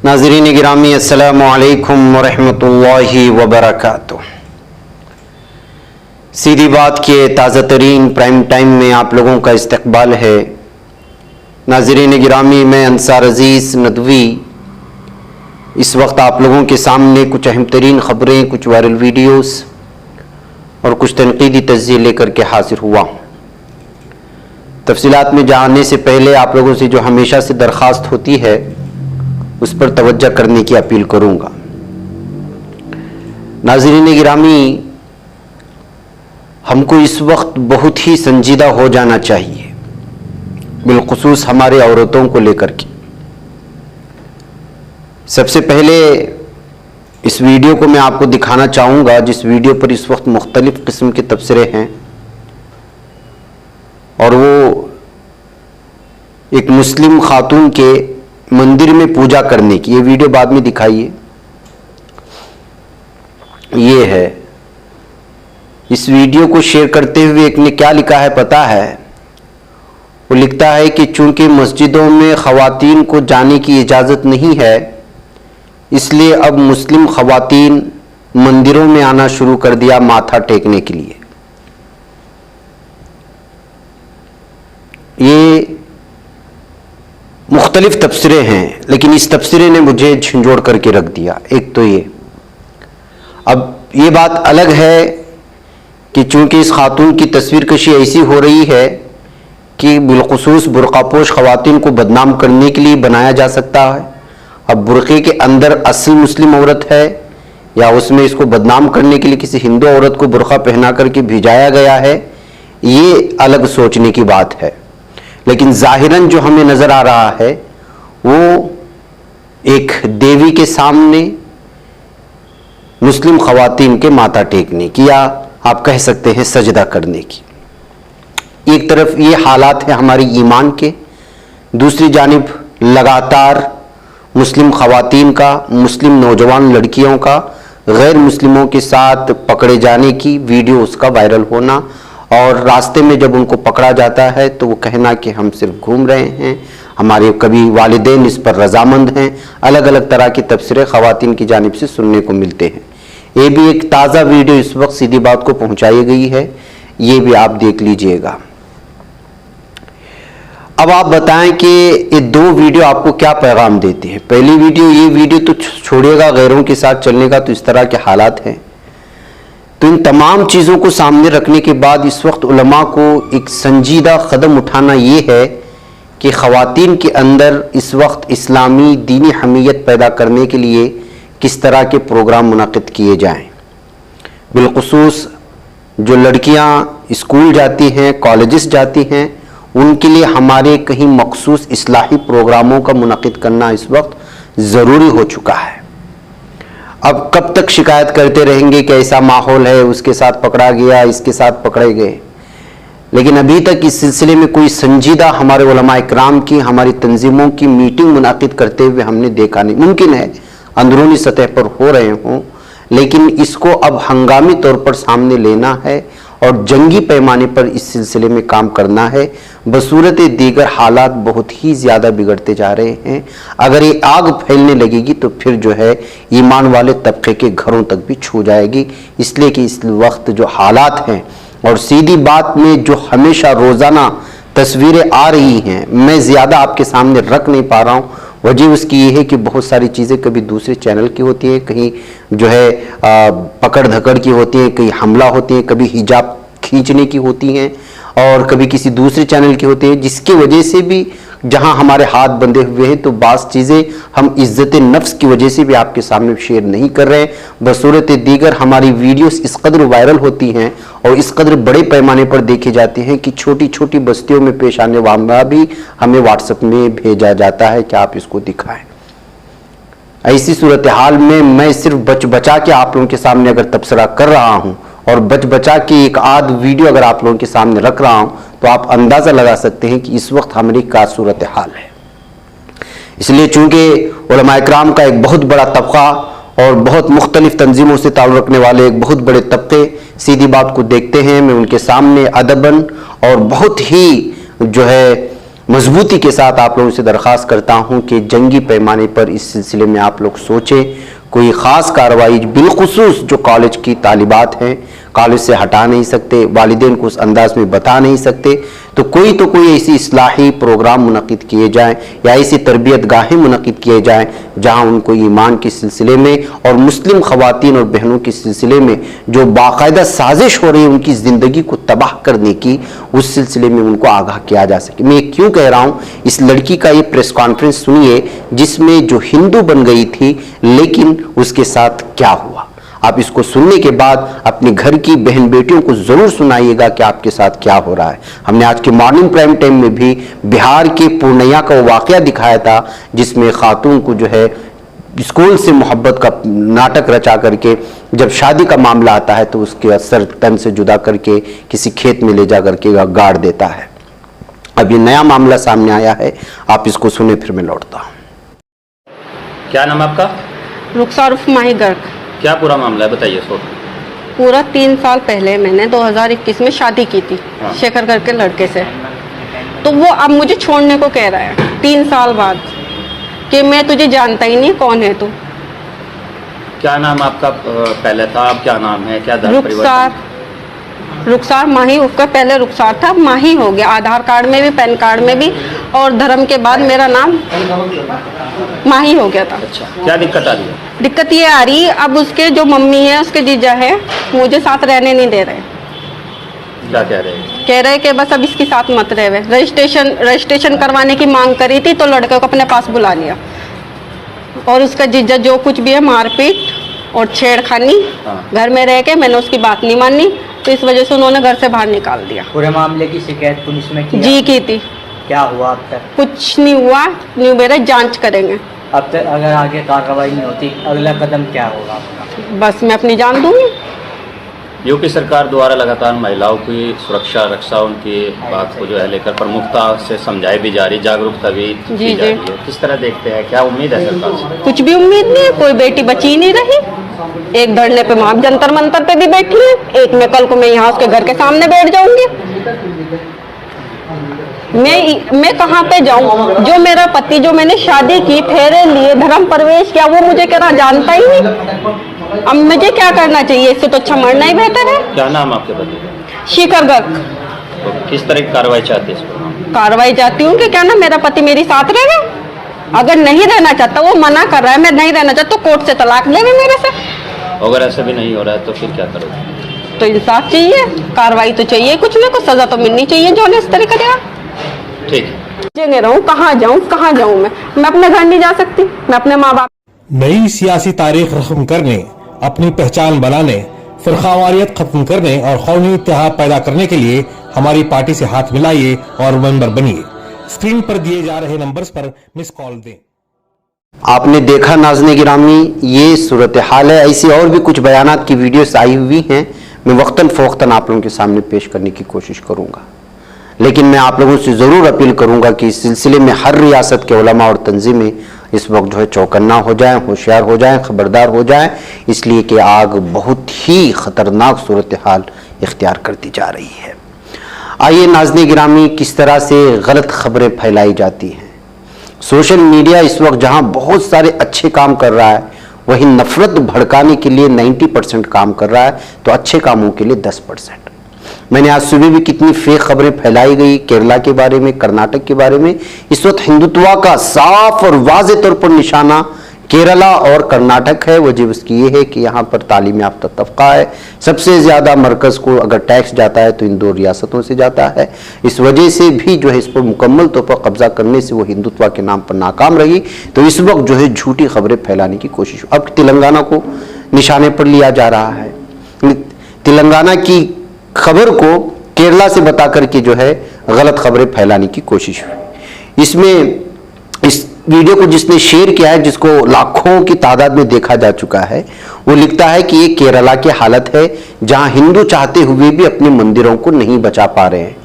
नाज़रीन गिरामी अस्सलामु अलैकुम वरहमतुल्लाहि वबरकातुह। सीधी बात के ताज़ा तरीन प्राइम टाइम में आप लोगों का इस्तकबाल है। नाज़रीन गिरामी, मैं अंसार अजीज़ नदवी इस वक्त आप लोगों के सामने कुछ अहम तरीन ख़बरें, कुछ वायरल वीडियोस और कुछ तनकीदी तज्ज़िये लेकर के हाजिर हुआ हूँ। तफसीलात में जाने से पहले आप लोगों से जो हमेशा से दरख्वास्त होती है उस पर तवज्जो करने की अपील करूंगा। नाज़रीन गिरामी, हमको इस वक्त बहुत ही संजीदा हो जाना चाहिए, बिलखुसूस हमारे औरतों को लेकर के। सबसे पहले इस वीडियो को मैं आपको दिखाना चाहूँगा, जिस वीडियो पर इस वक्त मुख्तलिफ किस्म के तबसरे हैं, और वो एक मुस्लिम खातून के मंदिर में पूजा करने की। ये वीडियो बाद में दिखाइए। ये है। इस वीडियो को शेयर करते हुए एक ने क्या लिखा है पता है? वो लिखता है कि चूंकि मस्जिदों में ख़वातीन को जाने की इजाज़त नहीं है, इसलिए अब मुस्लिम ख़वातीन मंदिरों में आना शुरू कर दिया माथा टेकने के लिए। ये मुख्तलिफ तबसरे हैं, लेकिन इस तबसरे ने मुझे झंझोड़ करके रख दिया। एक तो ये, अब ये बात अलग है कि चूंकि इस खातून की तस्वीर कशी ऐसी हो रही है कि बिलखुसूस बुर्कापोश ख़वातीन को बदनाम करने के लिए बनाया जा सकता है। अब बुर्के के अंदर असल मुस्लिम औरत है या उसमें इसको बदनाम करने के लिए किसी हिंदू औरत को बुर्का पहना करके भिजाया गया है, ये अलग सोचने की बात है। लेकिन जाहिरन जो हमें नजर आ रहा है वो एक देवी के सामने मुस्लिम ख़वातीन के माथा टेकने की, या आप कह सकते हैं सजदा करने की। एक तरफ ये हालात है हमारी ईमान के, दूसरी जानिब लगातार मुस्लिम ख़वातीन का, मुस्लिम नौजवान लड़कियों का गैर मुस्लिमों के साथ पकड़े जाने की वीडियो, उसका वायरल होना, और रास्ते में जब उनको पकड़ा जाता है तो वो कहना कि हम सिर्फ घूम रहे हैं, हमारे कभी वालिदैन इस पर रजामंद हैं। अलग अलग तरह के तबसरे ख़वातीन की जानिब से सुनने को मिलते हैं। ये भी एक ताज़ा वीडियो इस वक्त सीधी बात को पहुंचाई गई है, ये भी आप देख लीजिएगा। अब आप बताएं कि ये दो वीडियो आपको क्या पैगाम देते हैं। पहली वीडियो, ये वीडियो तो छोड़िएगा, गैरों के साथ चलने का तो इस तरह के हालात हैं। तो इन तमाम चीज़ों को सामने रखने के बाद इस वक्त उलमा को एक संजीदा कदम उठाना ये है कि ख़वातीन के अंदर इस वक्त इस्लामी दीनी हमीयत पैदा करने के लिए किस तरह के प्रोग्राम मुनक़िद किए जाएं। बिलखुसूस जो लड़कियां स्कूल जाती हैं, कॉलेजेस जाती हैं, उनके लिए हमारे कहीं मखसूस इस्लाही प्रोग्रामों का मुनक़िद करना इस वक्त ज़रूरी हो चुका है। अब कब तक शिकायत करते रहेंगे कि ऐसा माहौल है, उसके साथ पकड़ा गया, इसके साथ पकड़े गए, लेकिन अभी तक इस सिलसिले में कोई संजीदा हमारे उलमा इकराम की, हमारी तंजीमों की मीटिंग मुनाकिद करते हुए हमने देखा नहीं। मुमकिन है अंदरूनी सतह पर हो रहे हों, लेकिन इसको अब हंगामी तौर पर सामने लेना है और जंगी पैमाने पर इस सिलसिले में काम करना है। बसूरत दीगर हालात बहुत ही ज़्यादा बिगड़ते जा रहे हैं। अगर ये आग फैलने लगेगी तो फिर जो है ईमान वाले तबके के घरों तक भी छू जाएगी। इसलिए कि इस वक्त जो हालात हैं, और सीधी बात में जो हमेशा रोज़ाना तस्वीरें आ रही हैं, मैं ज़्यादा आपके सामने रख नहीं पा रहा हूँ। वजह उसकी ये है कि बहुत सारी चीज़ें कभी दूसरे चैनल की होती हैं, कहीं जो है पकड़ धकड़ की होती हैं, कहीं हमला होती हैं, कभी हिजाब खींचने की होती हैं, और कभी किसी दूसरे चैनल की होती है, जिसकी वजह से भी जहां हमारे हाथ बंधे हुए हैं तो बाज़ चीज़ें हम इज़्ज़त नफ्स की वजह से भी आपके सामने शेयर नहीं कर रहे हैं। बसूरत दीगर हमारी वीडियोस इस कदर वायरल होती हैं और इस कदर बड़े पैमाने पर देखे जाते हैं कि छोटी छोटी बस्तियों में पेश आने वाला भी हमें व्हाट्सएप में भेजा जाता है कि आप इसको दिखाएं। ऐसी सूरत हाल में मैं सिर्फ बच बचा के आप लोगों के सामने अगर तबसरा कर रहा हूँ और बच बचा के एक आध वीडियो अगर आप लोगों के सामने रख रहा हूँ, तो आप अंदाज़ा लगा सकते हैं कि इस वक्त हमारी क्या सूरत हाल है। इसलिए चूंकि उलमा इकराम का एक बहुत बड़ा तबका और बहुत मुख्तलिफ तंजीमों से ताल्लुक़ रखने वाले एक बहुत बड़े तबके सीधी बात को देखते हैं, मैं उनके सामने अदबन और बहुत ही जो है मजबूती के साथ आप लोगों से दरख्वास्त करता हूं कि जंगी पैमाने पर इस सिलसिले में आप लोग सोचें, कोई ख़ास कार्रवाई बिलखुसूस जो कॉलेज की तालिबात हैं कॉलेज से हटा नहीं सकते, वालिदैन को उस अंदाज में बता नहीं सकते, तो कोई ऐसी इस्लाही प्रोग्राम मुनक़िद किए जाएं या ऐसी तरबियत गाहें मुनक़िद किए जाएं जहां उनको ईमान के सिलसिले में और मुस्लिम ख़वातीन और बहनों के सिलसिले में जो बाकायदा साजिश हो रही है उनकी ज़िंदगी को तबाह करने की, उस सिलसिले में उनको आगाह किया जा सके। मैं क्यों कह रहा हूँ, इस लड़की का ये प्रेस कॉन्फ्रेंस सुनिए जिसमें जो हिंदू बन गई थी लेकिन उसके साथ क्या हुआ। आप इसको सुनने के बाद अपने घर की बहन बेटियों को जरूर सुनाइएगा कि आपके साथ क्या हो रहा है। हमने आज के मॉर्निंग प्राइम टाइम में भी बिहार के पूर्णिया का वो वाकया दिखाया था जिसमें खातून को जो है स्कूल से मोहब्बत का नाटक रचा करके जब शादी का मामला आता है तो उसके सर तन से जुदा करके किसी खेत में ले जा करके गाड़ देता है। अब ये नया मामला सामने आया है, आप इसको सुने फिर मैं लौटता हूँ। क्या नाम आपका? रुखसार उर्फ माही गर्ग। क्या पूरा मामला है, बताइए। सो पूरा 3 साल पहले मैंने 2021 में शादी की थी शेखर करके लड़के से, तो वो अब मुझे छोड़ने को कह रहा है 3 साल बाद कि मैं तुझे जानता ही नहीं, कौन है तू। क्या नाम आपका पहले था, अब क्या नाम है, क्या धर्म परिवर्तन? रुखसार माही, उसका पहले रुखसार था, माही हो गया, आधार कार्ड में भी पैन कार्ड में भी, और धर्म के बाद मेरा नाम माही हो गया था। अच्छा, क्या दिक्कत आ रही है? दिक्कत ये आ रही, अब उसके जो मम्मी है उसके जीजा है मुझे साथ रहने नहीं दे रहे। क्या कह रहे हैं? कह रहे कि बस अब इसके साथ मत रहे। रजिस्ट्रेशन करवाने की मांग करी थी तो लड़के को अपने पास बुला लिया, और उसका जीजा जो कुछ भी है मारपीट और छेड़खानी, घर में रह के मैंने उसकी बात नहीं मानी तो इस वजह से उन्होंने घर से बाहर निकाल दिया। पूरे मामले की शिकायत पुलिस में की? जी की थी। क्या हुआ अब तक? कुछ नहीं हुआ, न्यू बेरा जांच करेंगे। अब तक अगर आगे कार्रवाई नहीं होती अगला कदम क्या होगा आपका? बस मैं अपनी जान दूंगी। यूपी सरकार द्वारा लगातार महिलाओं की सुरक्षा रक्षा उनकी बात को जो है लेकर प्रमुखता से समझाई भी जा रही, जागरूकता भी की जा रही है। किस तरह देखते हैं, क्या उम्मीद है सरकार से? कुछ भी उम्मीद नहीं है, कोई बेटी बची ही नहीं रही। एक धरने पे वहां जंतर मंतर पे भी बैठी है, एक में कल को मैं यहाँ उसके घर के सामने बैठ जाऊंगी। मैं कहाँ पे जाऊं? जो मेरा पति, जो मैंने शादी की, फेरे लिए, धर्म प्रवेश किया, वो मुझे क्या जानता ही नहीं। अब मुझे क्या करना चाहिए? इससे तो अच्छा मरना ही बेहतर है। क्या नाम आपके पति का? शेखर गर्ग। तो किस तरह की कार्रवाई चाहते हैं इस पर? कार्रवाई चाहती हूँ कि क्या ना मेरा पति मेरे साथ रहे। अगर नहीं रहना चाहता, वो मना कर रहा है, मैं नहीं रहना चाहता, तो कोर्ट से तलाक ले मेरे से। अगर ऐसा भी नहीं हो रहा है तो फिर क्या करोगे? तो इंसाफ चाहिए, कार्रवाई तो चाहिए, कुछ ना कुछ सजा तो मिलनी चाहिए जो ने इस तरह करेगा। ठीक है। जगह रहूं, कहाँ जाऊं मैं अपने घर नहीं जा सकती, मैं अपने माँ बाप। नई सियासी तारीख रस्म करने, अपनी पहचान बनाने, फिरकावारियत खत्म करने और कौमी इत्तेहाद पैदा करने के लिए हमारी पार्टी से हाथ मिलाइए और मेंबर बनिए। स्क्रीन पर दिए जा रहे नंबर्स पर मिस कॉल दें। आपने देखा नाज़रीन गिरामी, ये सूरत हाल है। ऐसी और भी कुछ बयानात की वीडियोस आई हुई हैं, मैं वक्तन फ़ौक्तन आप लोगों के सामने पेश करने की कोशिश करूंगा, लेकिन मैं आप लोगों से ज़रूर अपील करूंगा कि इस सिलसिले में हर रियासत के उलमा और तंजीमें इस वक्त जो है चौकन्ना हो जाएं, होशियार हो जाएं, खबरदार हो जाएं, इसलिए कि आग बहुत ही ख़तरनाक सूरत हाल इख्तियार करती जा रही है। आइए नाज़रीन गिरामी, किस तरह से गलत खबरें फैलाई जाती हैं। सोशल मीडिया इस वक्त जहां बहुत सारे अच्छे काम कर रहा है, वहीं नफरत भड़काने के लिए 90% काम कर रहा है, तो अच्छे कामों के लिए 10%। मैंने आज सुबह भी कितनी फेक खबरें फैलाई गई केरला के बारे में, कर्नाटक के बारे में। इस वक्त हिंदुत्व का साफ और वाज़ेह तौर पर निशाना केरला और कर्नाटक है। वजह उसकी ये है कि यहाँ पर तालीम याफ्ता तबका है। सबसे ज़्यादा मरकज़ को अगर टैक्स जाता है तो इन 2 रियासतों से जाता है। इस वजह से भी जो है इस पर मुकम्मल तौर पर कब्जा करने से वो हिंदुत्व के नाम पर नाकाम रही। तो इस वक्त जो है झूठी खबरें फैलाने की कोशिश, अब तेलंगाना को निशाने पर लिया जा रहा है। तेलंगाना की खबर को केरला से बता करके जो है गलत खबरें फैलाने की कोशिश हुई। इसमें इस वीडियो को जिसने शेयर किया है, जिसको लाखों की तादाद में देखा जा चुका है, वो लिखता है कि ये केरला की हालत है जहां हिंदू चाहते हुए भी अपने मंदिरों को नहीं बचा पा रहे हैं।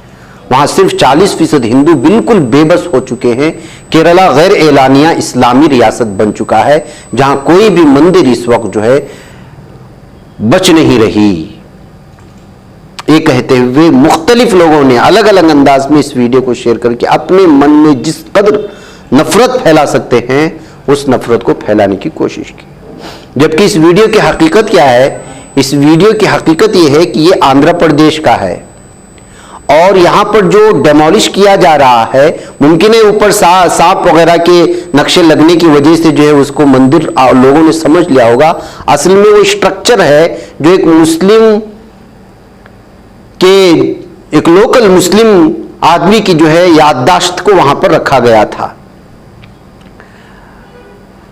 वहां सिर्फ 40% हिंदू बिल्कुल बेबस हो चुके हैं। केरला गैर एलानिया इस्लामी रियासत बन चुका है जहां कोई भी मंदिर इस वक्त जो है बच नहीं रही। ये कहते हुए मुख्तलिफ लोगों ने अलग अलग अंदाज में इस वीडियो को शेयर करके अपने मन में जिस कदर नफरत फैला सकते हैं उस नफरत को फैलाने की कोशिश की। जबकि इस वीडियो की हकीकत क्या है? इस वीडियो की हकीकत यह है कि यह आंध्र प्रदेश का है और यहां पर जो डेमोलिश किया जा रहा है, मुमकिन है ऊपर सांप वगैरह के नक्शे लगने की वजह से जो है उसको मंदिर लोगों ने समझ लिया होगा। असल में वो स्ट्रक्चर है जो एक मुस्लिम के एक लोकल मुस्लिम आदमी की जो है याददाश्त को वहां पर रखा गया था,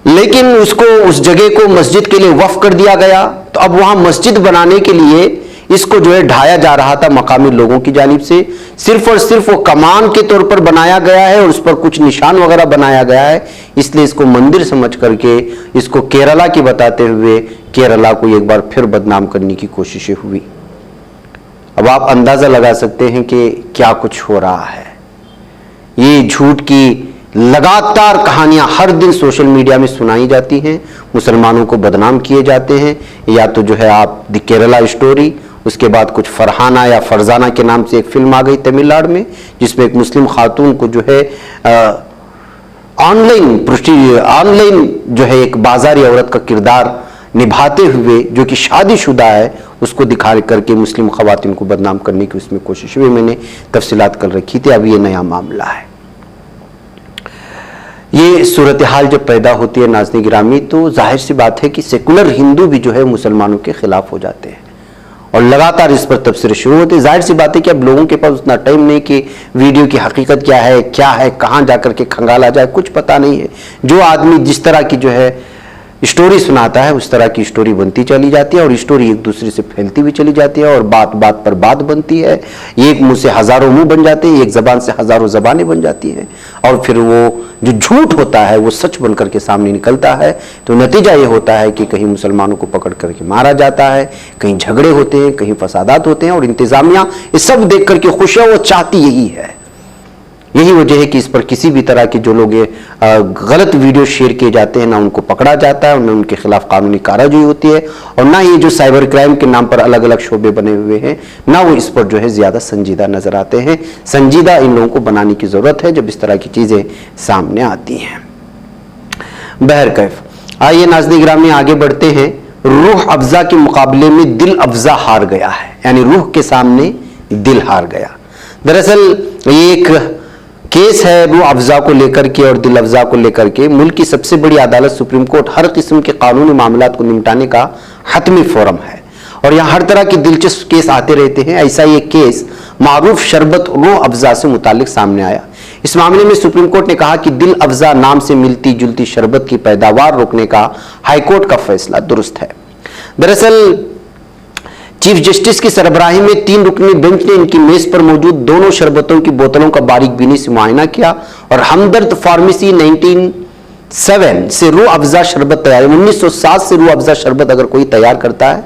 लेकिन उसको उस जगह को मस्जिद के लिए वक्फ कर दिया गया। तो अब वहां मस्जिद बनाने के लिए इसको जो है ढाया जा रहा था मकामी लोगों की जानिब से। सिर्फ और सिर्फ वो कमान के तौर पर बनाया गया है और उस पर कुछ निशान वगैरह बनाया गया है, इसलिए इसको मंदिर समझ करके इसको केरला की बताते हुए केरला को एक बार फिर बदनाम करने की कोशिशें हुई। अब आप अंदाजा लगा सकते हैं कि क्या कुछ हो रहा है। ये झूठ की लगातार कहानियां हर दिन सोशल मीडिया में सुनाई जाती हैं, मुसलमानों को बदनाम किए जाते हैं। या तो जो है आप द केरला स्टोरी, उसके बाद कुछ फरहाना या फरजाना के नाम से एक फिल्म आ गई तमिलनाडु में, जिसमें एक मुस्लिम खातून को जो है ऑनलाइन जो है एक बाजारी औरत का किरदार निभाते हुए, जो कि शादीशुदा है, उसको दिखा करके मुस्लिम खवातीन को बदनाम करने की उसमें कोशिश हुई। मैंने तफसीलात कल रखी थी। अब ये नया मामला है। ये सूरत हाल जब पैदा होती है नाज़रीन गिरामी, तो जाहिर सी बात है कि सेकुलर हिंदू भी जो है मुसलमानों के खिलाफ हो जाते हैं और लगातार इस पर तबसरे शुरू होते हैं। जाहिर सी बात है कि अब लोगों के पास उतना टाइम नहीं कि वीडियो की हकीकत क्या है, कहाँ जाकर के खंगाला जाए, कुछ पता नहीं है। जो आदमी जिस तरह की जो है स्टोरी सुनाता है उस तरह की स्टोरी बनती चली जाती है और स्टोरी एक दूसरे से फैलती हुई चली जाती है और बात बात पर बात बनती है। एक मुंह से हजारों मुंह बन जाते हैं, एक जबान से हजारों जबानें बन जाती हैं और फिर वो जो झूठ होता है वो सच बन करके सामने निकलता है। तो नतीजा ये होता है कि कहीं मुसलमानों को पकड़ करके मारा जाता है, कहीं झगड़े होते हैं, कहीं फसादात होते हैं और इंतजामिया ये सब देख करके खुश है, वो चाहती यही है। यही वजह है कि इस पर किसी भी तरह के जो लोग गलत वीडियो शेयर किए जाते हैं ना उनको पकड़ा जाता है, ना उनके खिलाफ कानूनी कार्रवाई होती है और ना ये जो साइबर क्राइम के नाम पर अलग अलग शोबे बने हुए हैं ना वो इस पर जो है ज्यादा संजीदा नजर आते हैं। संजीदा इन लोगों को बनाने की जरूरत है जब इस तरह की चीजें सामने आती हैं। बहरकैफ आइए नाज़रीन गिरामी आगे बढ़ते हैं। रूह अफजा के मुकाबले में दिल अफजा हार गया है, यानी रूह के सामने दिल हार गया। दरअसल ये एक केस है रूह अफजा को लेकर के और दिल अफजा को लेकर के। मुल्क की सबसे बड़ी अदालत सुप्रीम कोर्ट हर किस्म के कानूनी मामलात को निपटाने का हतमी फोरम है और यहाँ हर तरह के दिलचस्प केस आते रहते हैं। ऐसा ये केस मारूफ शरबत रूह अफजा से मुतालिक सामने आया। इस मामले में सुप्रीम कोर्ट ने कहा कि दिल अफजा नाम से मिलती जुलती शरबत की पैदावार रोकने का हाईकोर्ट का फैसला दुरुस्त है। दरअसल चीफ जस्टिस की सरबराही में 3 रुकनी बेंच ने इनकी मेज पर मौजूद दोनों शरबतों की बोतलों का बारीक बीनी से मुआयना किया और हमदर्द फार्मेसी 1907 से रूह अफजा शरबत तैयार, 1907 से रूह अफजा शरबत अगर कोई तैयार करता है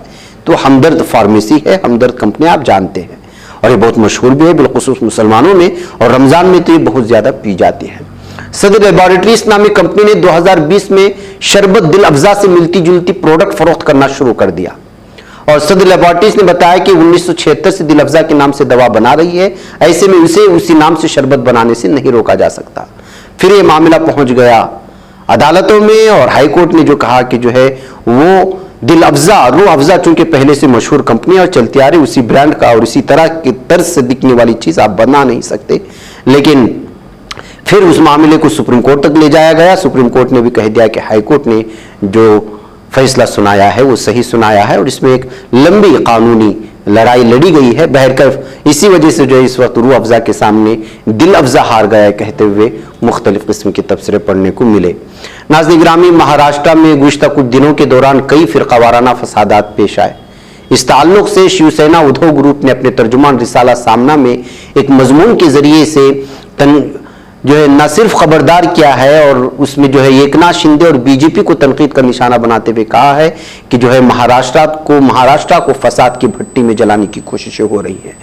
तो हमदर्द फार्मेसी है। हमदर्द कंपनी आप जानते हैं और ये बहुत मशहूर भी है, बिलखुसूस मुसलमानों में, और रमजान में तो ये बहुत ज्यादा पी जाती है। सदर लेबोरेटरीज नामी कंपनी ने 2020 में शरबत दिल अफजा से मिलती जुलती प्रोडक्ट फरोख्त करना शुरू कर दिया और सदर लेबोरेटरीज ने बताया कि 1976 से दिल अफजा के नाम से दवा बना रही है, ऐसे में उसे उसी नाम से शरबत बनाने से नहीं रोका जा सकता। फिर यह मामला पहुंच गया अदालतों में और हाईकोर्ट ने जो कहा कि जो है वो दिल अफजा रूह अफजा चूंकि पहले से मशहूर कंपनी और चलती आ रही उसी ब्रांड का और इसी तरह की तर्ज से दिखने वाली चीज आप बना नहीं सकते। लेकिन फिर उस मामले को सुप्रीम कोर्ट तक ले जाया गया। सुप्रीम कोर्ट ने भी कह दिया कि हाईकोर्ट ने जो फैसला सुनाया है वो सही सुनाया है और इसमें एक लंबी कानूनी लड़ाई लड़ी गई है। बहरकैफ इसी वजह से जो है इस वक्त रूह अफजा के सामने दिल अफजा हार गया है कहते हुए मुख्तलिफ किस्म के तबसरे पढ़ने को मिले। नाज़रीन गिरामी, महाराष्ट्र में गुज़िश्ता कुछ दिनों के दौरान कई फिरकावाराना फसादात पेश आए। इस ताल्लुक से शिवसेना उद्धव ग्रुप ने अपने तर्जुमान रिसाला सामना में एक मजमून के जरिए से जो है न सिर्फ खबरदार किया है और उसमें जो है एकनाथ शिंदे और बीजेपी को तनकीद का निशाना बनाते हुए कहा है कि जो है महाराष्ट्र को फसाद की भट्टी में जलाने की कोशिशें हो रही है।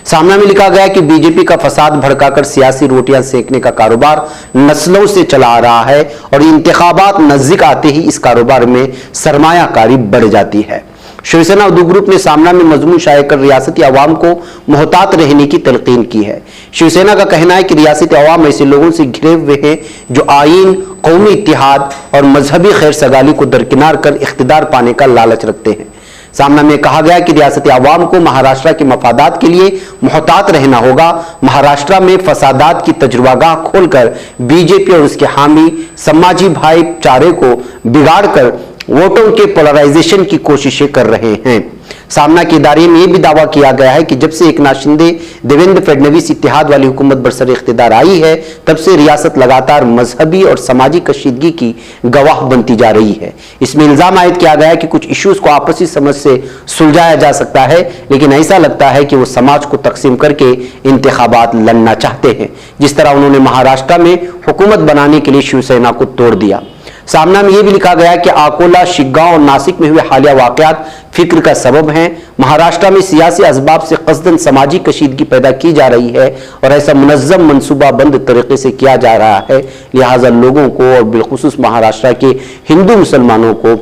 सामना में लिखा गया कि बीजेपी का फसाद भड़काकर सियासी रोटियां सेकने का कारोबार नस्लों से चला आ रहा है और इंतखाबात नजदीक आते ही इस कारोबार में सरमायाकारी बढ़ जाती है। शिवसेना उद्योग ग्रुप ने सामना में मजमून शाये कर रियासती अवाम को मोहतात रहने की तलकीन की है। शिवसेना का कहना है कि रियासती अवाम ऐसे लोगों से घिरे हुए हैं जो आईन, कौमी इत्तेहाद और मजहबी खैर सगाली को दरकिनार कर इख्तिदार पाने का लालच रखते हैं। सामना में कहा गया कि रियासती अवाम को महाराष्ट्र के मफादात के लिए मोहतात रहना होगा। महाराष्ट्र में फसादात की तजुर्बागाह खोलकर बीजेपी और उसके हामी समाजी भाईचारे को बिगाड़कर वोटों के पोलराइजेशन की कोशिशें कर रहे हैं। सामना के इदारे में यह भी दावा किया गया है कि जब से एकनाथ शिंदे देवेंद्र फडणवीस इत्तेहाद वाली हुकूमत बरसर इख्तिदार आई है, तब से रियासत लगातार मजहबी और समाजी कशीदगी की गवाह बनती जा रही है। इसमें इल्जाम आयद किया गया है कि कुछ इश्यूज को आपसी समझ से सुलझाया जा सकता है, लेकिन ऐसा लगता है कि वो समाज को तकसीम करके इंतखाबात लड़ना चाहते हैं, जिस तरह उन्होंने महाराष्ट्र में हुकूमत बनाने के लिए शिवसेना को तोड़ दिया। सामना में यह भी लिखा गया कि अकोला, शिग्गांव और नासिक में हुए हालिया वाकयात फिक्र का सबब हैं। महाराष्ट्र में सियासी असबाब से कस्दन समाजी कशीदगी पैदा की जा रही है और ऐसा मुनज़्ज़म मनसूबाबंद तरीके से किया जा रहा है। लिहाजा लोगों को और बिलखुसूस महाराष्ट्र के हिंदू मुसलमानों को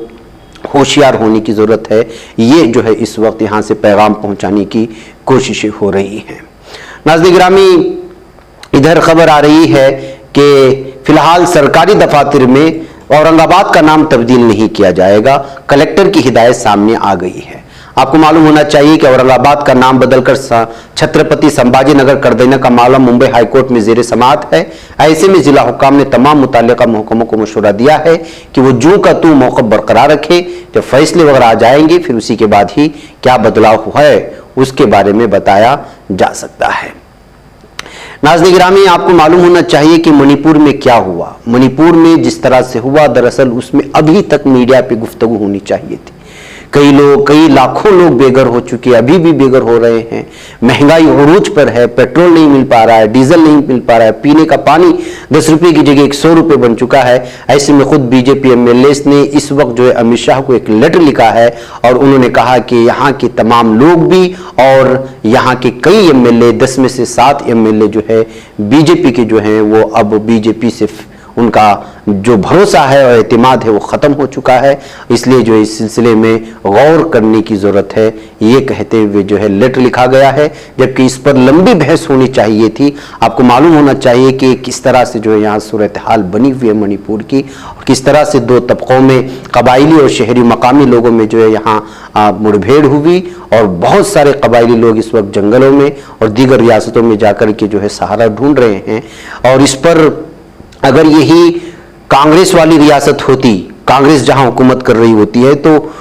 होशियार होने की जरूरत है। ये जो है इस वक्त यहाँ से पैगाम पहुंचाने की कोशिशें हो रही हैं। नाज़रीन गिरामी, इधर खबर आ रही है कि फिलहाल सरकारी दफातर में औरंगाबाद का नाम तब्दील नहीं किया जाएगा। कलेक्टर की हिदायत सामने आ गई है। आपको मालूम होना चाहिए कि औरंगाबाद का नाम बदलकर छत्रपति संभाजी नगर कर देने का मामला मुंबई हाईकोर्ट में जेर समाअत है। ऐसे में जिला हुक्काम ने तमाम मुताल्लिका महकमों को मशवरा दिया है कि वो जूं का तू मौक़िफ़ बरकरार रखे। जब फैसले वगैरह आ जाएंगे फिर उसी के बाद ही क्या बदलाव हुआ है उसके बारे में बताया जा सकता है। नाज़रीन गिरामी, आपको मालूम होना चाहिए कि मणिपुर में क्या हुआ। मणिपुर में जिस तरह से हुआ, दरअसल उसमें अभी तक मीडिया पे गुफ्तगू होनी चाहिए थी। कई लाखों लोग बेघर हो चुके, अभी भी बेघर हो रहे हैं। महंगाई उरूज पर है, पेट्रोल नहीं मिल पा रहा है, डीजल नहीं मिल पा रहा है, पीने का पानी 10 रुपए की जगह 100 रुपए बन चुका है। ऐसे में खुद बीजेपी एमएलए ने इस वक्त जो है अमित शाह को एक लेटर लिखा है और उन्होंने कहा कि यहाँ के तमाम लोग भी और यहाँ के कई एमएलए 10 में से 7 एमएलए जो है बीजेपी के जो हैं वो अब बीजेपी से उनका जो भरोसा है और एतमाद है वो ख़त्म हो चुका है। इसलिए जो इस सिलसिले में गौर करने की ज़रूरत है, ये कहते हुए जो है लेटर लिखा गया है, जबकि इस पर लंबी बहस होनी चाहिए थी। आपको मालूम होना चाहिए कि किस तरह से जो है यहाँ सूरत हाल बनी हुई है मणिपुर की, और किस तरह से 2 तबकों में कबायली और शहरी मकामी लोगों में जो है यहाँ मुठभेड़ हुई और बहुत सारे कबायली लोग इस वक्त जंगलों में और दीगर रियासतों में जाकर के जो है सहारा ढूंढ रहे हैं। और इस पर अगर यही कांग्रेस वाली रियासत होती, कांग्रेस जहां हुकूमत कर रही होती है, तो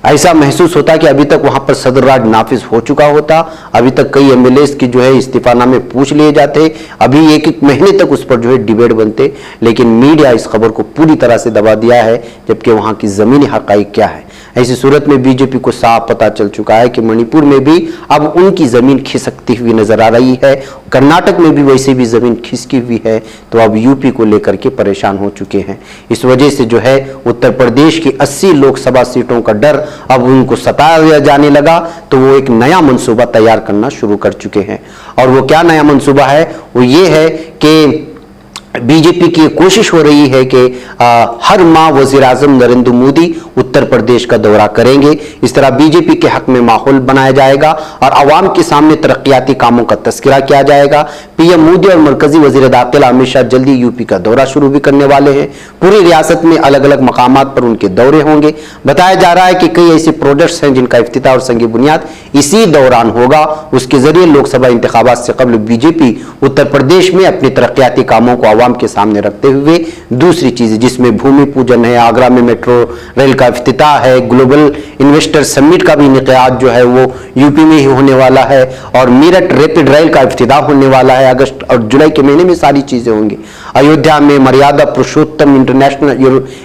ऐसा महसूस होता कि अभी तक वहां पर सदर राज नाफिज हो चुका होता। अभी तक कई एमएलए की जो है इस्तीफानामे पूछ लिए जाते, अभी 1-1 महीने तक उस पर जो है डिबेट बनते, लेकिन मीडिया इस खबर को पूरी तरह से दबा दिया है, जबकि वहां की जमीनी हकाइक क्या है। ऐसी सूरत में बीजेपी को साफ पता चल चुका है कि मणिपुर में भी अब उनकी जमीन खिसकती हुई नजर आ रही है। कर्नाटक में भी वैसे भी जमीन खिसकी हुई है, तो अब यूपी को लेकर के परेशान हो चुके हैं। इस वजह से जो है उत्तर प्रदेश की 80 लोकसभा सीटों का डर अब उनको सताया जाने लगा, तो वो एक नया मंसूबा तैयार करना शुरू कर चुके हैं। और वो क्या नया मंसूबा है? वो ये है कि बीजेपी की कोशिश हो रही है कि हर माह वजीर आजम नरेंद्र मोदी उत्तर प्रदेश का दौरा करेंगे। इस तरह बीजेपी के हक में माहौल बनाया जाएगा और आवाम के सामने तरक्याती कामों का तस्करा किया जाएगा। पीएम मोदी और मरकजी वजीर दाखिला अमित शाह जल्दी यूपी का दौरा शुरू भी करने वाले हैं। पूरी रियासत में अलग अलग मकामात पर उनके दौरे होंगे। बताया जा रहा है कि कई ऐसे प्रोजेक्ट्स हैं जिनका इफ्तिताह और संग बुनियाद इसी दौरान होगा। उसके जरिए लोकसभा इंतखाबात से कबल बीजेपी उत्तर प्रदेश में अपने तरक्याती कामों को के सामने रखते हुए दूसरी चीजें जिसमें भूमि पूजन है, आगरा में मेट्रो रेल का इफ्तिताह है, ग्लोबल इन्वेस्टर समिट का भी इनेकाद जो है वो यूपी में ही होने वाला है, और मेरठ रैपिड रेल का इफ्तिताह होने वाला है। अगस्त और जुलाई के महीने में सारी चीजें होंगी। अयोध्या में मर्यादा पुरुषोत्तम इंटरनेशनल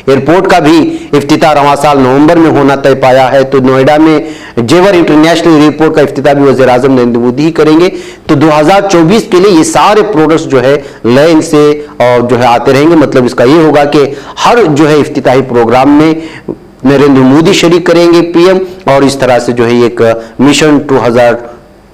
एयरपोर्ट का भी इफ्तिताह रवां साल नवंबर में होना तय पाया है। तो नोएडा में जेवर इंटरनेशनल एयरपोर्ट का इफ्तिताह भी वज़ीर आज़म नरेंद्र मोदी ही करेंगे। तो 2024 के लिए ये सारे प्रोडक्ट्स जो है लाइन से और जो है आते रहेंगे। मतलब इसका ये होगा कि हर जो है इफ्तिताही प्रोग्राम में नरेंद्र मोदी शरीक करेंगे पीएम, और इस तरह से जो है एक मिशन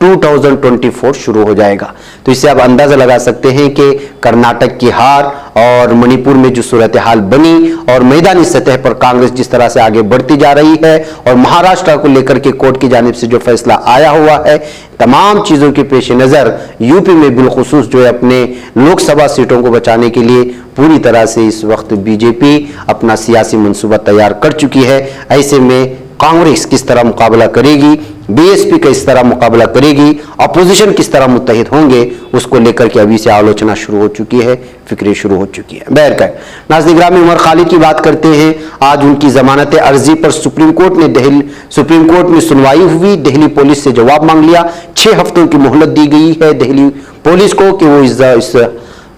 2024 शुरू हो जाएगा। तो इससे आप अंदाजा लगा सकते हैं कि कर्नाटक की हार और मणिपुर में जो सूरत हाल बनी और मैदानी सतह पर कांग्रेस जिस तरह से आगे बढ़ती जा रही है और महाराष्ट्र को लेकर के कोर्ट की जानिब से जो फैसला आया हुआ है, तमाम चीजों के पेश नजर यूपी में बिलखुसूस जो है अपने लोकसभा सीटों को बचाने के लिए पूरी तरह से इस वक्त बीजेपी अपना सियासी मंसूबा तैयार कर चुकी है। ऐसे में कांग्रेस किस तरह मुकाबला करेगी, बीएसपी किस तरह मुकाबला करेगी, अपोजिशन किस तरह मुत्तहिद होंगे, उसको लेकर के अभी से आलोचना शुरू हो चुकी है, फिक्रें शुरू हो चुकी है। बहरकैफ नाज़रीन ग्रामी उमर खालिद की बात करते हैं। आज उनकी जमानत अर्जी पर सुप्रीम कोर्ट में सुनवाई हुई। दिल्ली पुलिस से जवाब मांग लिया। 6 हफ्तों की मोहलत दी गई है दिल्ली पुलिस को कि वो इस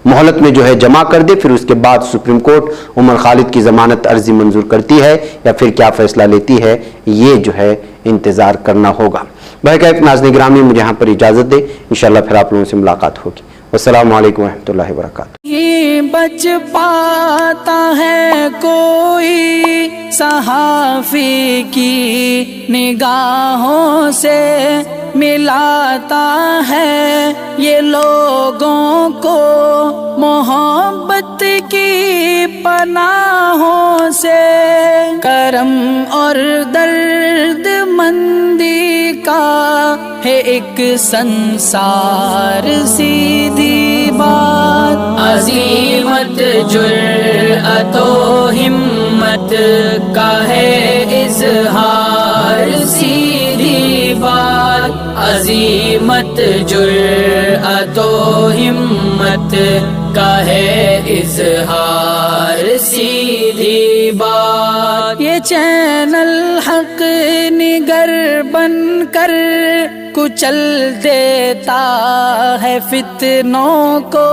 मोहलत में जो है जमा कर दे, फिर उसके बाद सुप्रीम कोर्ट उमर खालिद की जमानत अर्जी मंजूर करती है या फिर क्या फैसला लेती है, ये जो है इंतजार करना होगा। बहरकैफ नाज़रीन ग्रामी मुझे यहाँ पर इजाजत दे, इंशाल्लाह फिर आप लोगों से मुलाकात होगी। अस्सलामु अलैकुम रहमतुल्लाहि व बरकातुहू। ये बच पाता है कोई सहाफ़ी की निगाहों से, मिलाता है ये लोगों को मोहब्बत की पनाहों से। करम और दर्द मंदी का है एक संसार, सीधी बात अज़ीमत जुर्अतो हिम्मत का है इज़हार, सीधी बात अज़ीमत जुर्अतो हिम्मत का है इज़हार, सीधी बात। ये चैनल हक निगर बनकर कुचल देता है फितनों को।